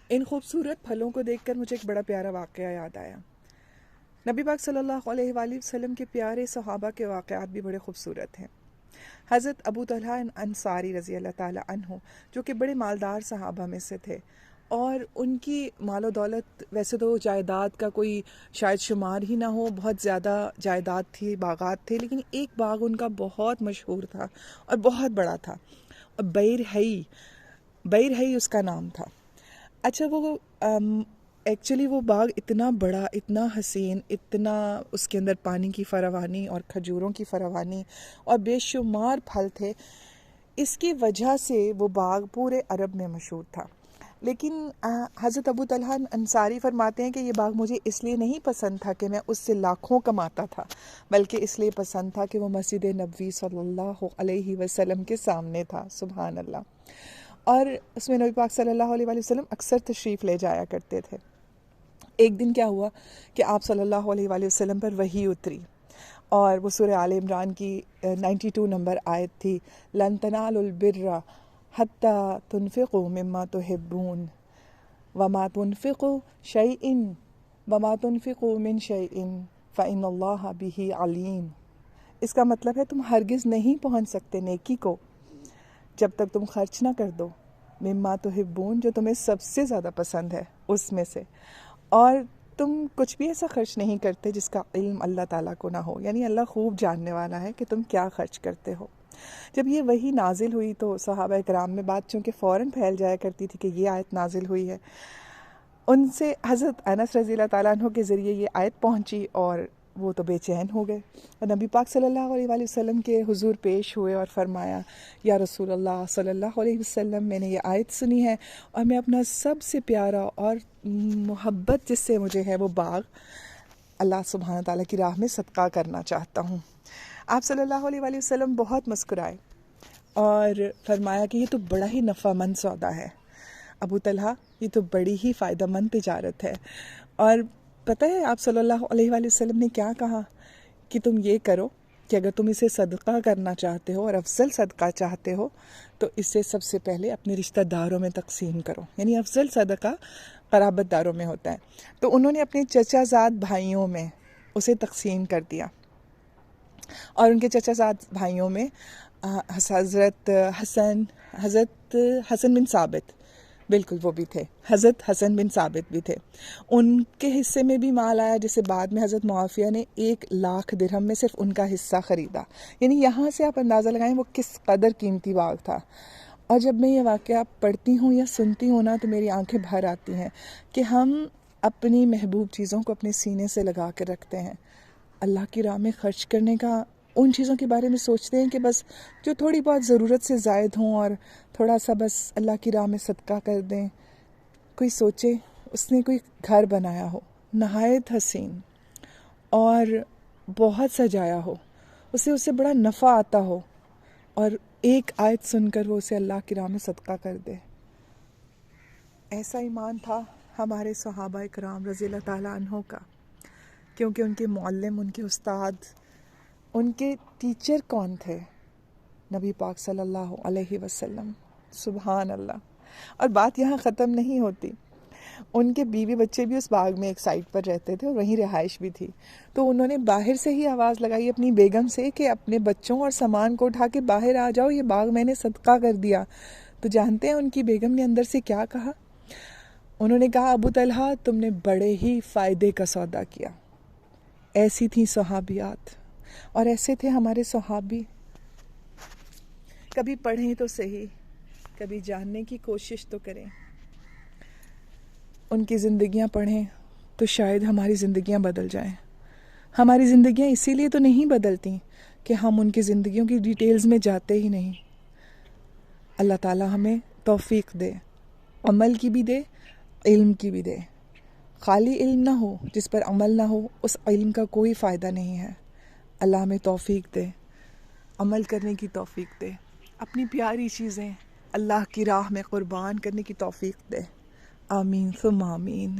ان خوبصورت پھلوں کو دیکھ کر مجھے ایک بڑا پیارا واقعہ یاد آیا۔ نبی پاک صلی اللہ علیہ وآلہ وسلم کے پیارے صحابہ کے واقعات بھی بڑے خوبصورت ہیں۔ حضرت ابو طلحہ انصاری رضی اللہ تعالی عنہ، جو کہ بڑے مالدار صحابہ میں سے تھے، اور ان کی مال و دولت، ویسے تو جائیداد کا کوئی شاید شمار ہی نہ ہو، بہت زیادہ جائیداد تھی، باغات تھے، لیکن ایک باغ ان کا بہت مشہور تھا اور بہت بڑا تھا، بیرہئی اس کا نام تھا۔ اچھا، وہ ایکچولی وہ باغ اتنا بڑا، اتنا حسین، اتنا اس کے اندر پانی کی فراوانی اور کھجوروں کی فراوانی اور بے شمار پھل تھے، اس کی وجہ سے وہ باغ پورے عرب میں مشہور تھا۔ لیکن حضرت ابو طلحہ انصاری فرماتے ہیں کہ یہ باغ مجھے اس لیے نہیں پسند تھا کہ میں اس سے لاکھوں کماتا تھا، بلکہ اس لیے پسند تھا کہ وہ مسجد نبوی صلی اللہ علیہ وسلم کے سامنے تھا۔ سبحان اللہ۔ اور اس میں نبی پاک صلی اللہ علیہ وآلہ وسلم اکثر تشریف لے جایا کرتے تھے۔ ایک دن کیا ہوا کہ آپ صلی اللہ علیہ وآلہ وسلم پر وحی اتری، اور وہ سورہ آل عمران کی 92 نمبر آیت تھی، لن تنالوا البر حتی تنفقوا مما تحبون وما تنفقوا من شیء فإن اللہ بہ علیم۔ اس کا مطلب ہے تم ہرگز نہیں پہنچ سکتے نیکی کو جب تک تم خرچ نہ کر دو مما تحبون، جو تمہیں سب سے زیادہ پسند ہے اس میں سے، اور تم کچھ بھی ایسا خرچ نہیں کرتے جس کا علم اللہ تعالیٰ کو نہ ہو، یعنی اللہ خوب جاننے والا ہے کہ تم کیا خرچ کرتے ہو۔ جب یہ وحی نازل ہوئی تو صحابہ کرام میں بات چونکہ فوراً پھیل جایا کرتی تھی کہ یہ آیت نازل ہوئی ہے، ان سے حضرت انس رضی اللہ تعالیٰ عنہ کے ذریعے یہ آیت پہنچی، اور وہ تو بے چین ہو گئے، اور نبی پاک صلی اللہ علیہ وآلہ وسلم کے حضور پیش ہوئے اور فرمایا، یا رسول اللہ صلی اللہ علیہ وسلم، میں نے یہ آیت سنی ہے اور میں اپنا سب سے پیارا اور محبت جس سے مجھے ہے وہ باغ اللہ سبحانہ تعالیٰ کی راہ میں صدقہ کرنا چاہتا ہوں۔ آپ صلی اللہ علیہ وآلہ وسلم بہت مسکرائے اور فرمایا کہ یہ تو بڑا ہی نفع مند سودا ہے ابو طلحہ، یہ تو بڑی ہی فائدہ مند تجارت ہے۔ اور پتہ ہے آپ صلی اللہ علیہ وآلہ وسلم نے کیا کہا کہ تم یہ کرو کہ اگر تم اسے صدقہ کرنا چاہتے ہو اور افضل صدقہ چاہتے ہو تو اسے سب سے پہلے اپنے رشتہ داروں میں تقسیم کرو، یعنی افضل صدقہ قرابت داروں میں ہوتا ہے۔ تو انہوں نے اپنے چچا زاد بھائیوں میں اسے تقسیم کر دیا، اور ان کے چچا زاد بھائیوں میں حضرت حسن بن ثابت، بالکل وہ بھی تھے، حضرت حسن بن ثابت بھی تھے، ان کے حصے میں بھی مال آیا، جسے بعد میں حضرت معافیہ نے 1,00,000 درہم میں صرف ان کا حصہ خریدا۔ یعنی یہاں سے آپ اندازہ لگائیں وہ کس قدر قیمتی باغ تھا۔ اور جب میں یہ واقعہ پڑھتی ہوں یا سنتی ہوں نا تو میری آنکھیں بھر آتی ہیں کہ ہم اپنی محبوب چیزوں کو اپنے سینے سے لگا کے رکھتے ہیں، اللہ کی راہ میں خرچ کرنے کا ان چیزوں کے بارے میں سوچتے ہیں کہ بس جو تھوڑی بہت ضرورت سے زائد ہوں اور تھوڑا سا بس اللہ کی راہ میں صدقہ کر دیں۔ کوئی سوچے اس نے کوئی گھر بنایا ہو نہایت حسین اور بہت سجایا ہو، اسے اس سے بڑا نفع آتا ہو، اور ایک آیت سن کر وہ اسے اللہ کی راہ میں صدقہ کر دے۔ ایسا ایمان تھا ہمارے صحابہ کرام رضی اللہ تعالیٰ عنہ کا، کیونکہ ان کے معلم، ان کے استاد، ان کے ٹیچر کون تھے؟ نبی پاک صلی اللہ علیہ وسلم۔ سبحان اللہ۔ اور بات یہاں ختم نہیں ہوتی، ان کے بیوی بچے بھی اس باغ میں ایک سائٹ پر رہتے تھے اور وہیں رہائش بھی تھی، تو انہوں نے باہر سے ہی آواز لگائی اپنی بیگم سے کہ اپنے بچوں اور سامان کو اٹھا کے باہر آ جاؤ، یہ باغ میں نے صدقہ کر دیا۔ تو جانتے ہیں ان کی بیگم نے اندر سے کیا کہا؟ انہوں نے کہا، ابو طلحہ تم نے بڑے ہی فائدے کا سودا کیا۔ ایسی تھیں صحابیات، اور ایسے تھے ہمارے صحابی۔ کبھی پڑھیں تو صحیح، کبھی جاننے کی کوشش تو کریں، ان کی زندگیاں پڑھیں تو شاید ہماری زندگیاں بدل جائیں۔ ہماری زندگیاں اسی لیے تو نہیں بدلتی کہ ہم ان کی زندگیوں کی ڈیٹیلز میں جاتے ہی نہیں۔ اللہ تعالیٰ ہمیں توفیق دے، عمل کی بھی دے، علم کی بھی دے۔ خالی علم نہ ہو جس پر عمل نہ ہو، اس علم کا کوئی فائدہ نہیں ہے۔ اللہ ہمیں توفیق دے، عمل کرنے کی توفیق دے، اپنی پیاری چیزیں اللہ کی راہ میں قربان کرنے کی توفیق دے۔ آمین ثم آمین۔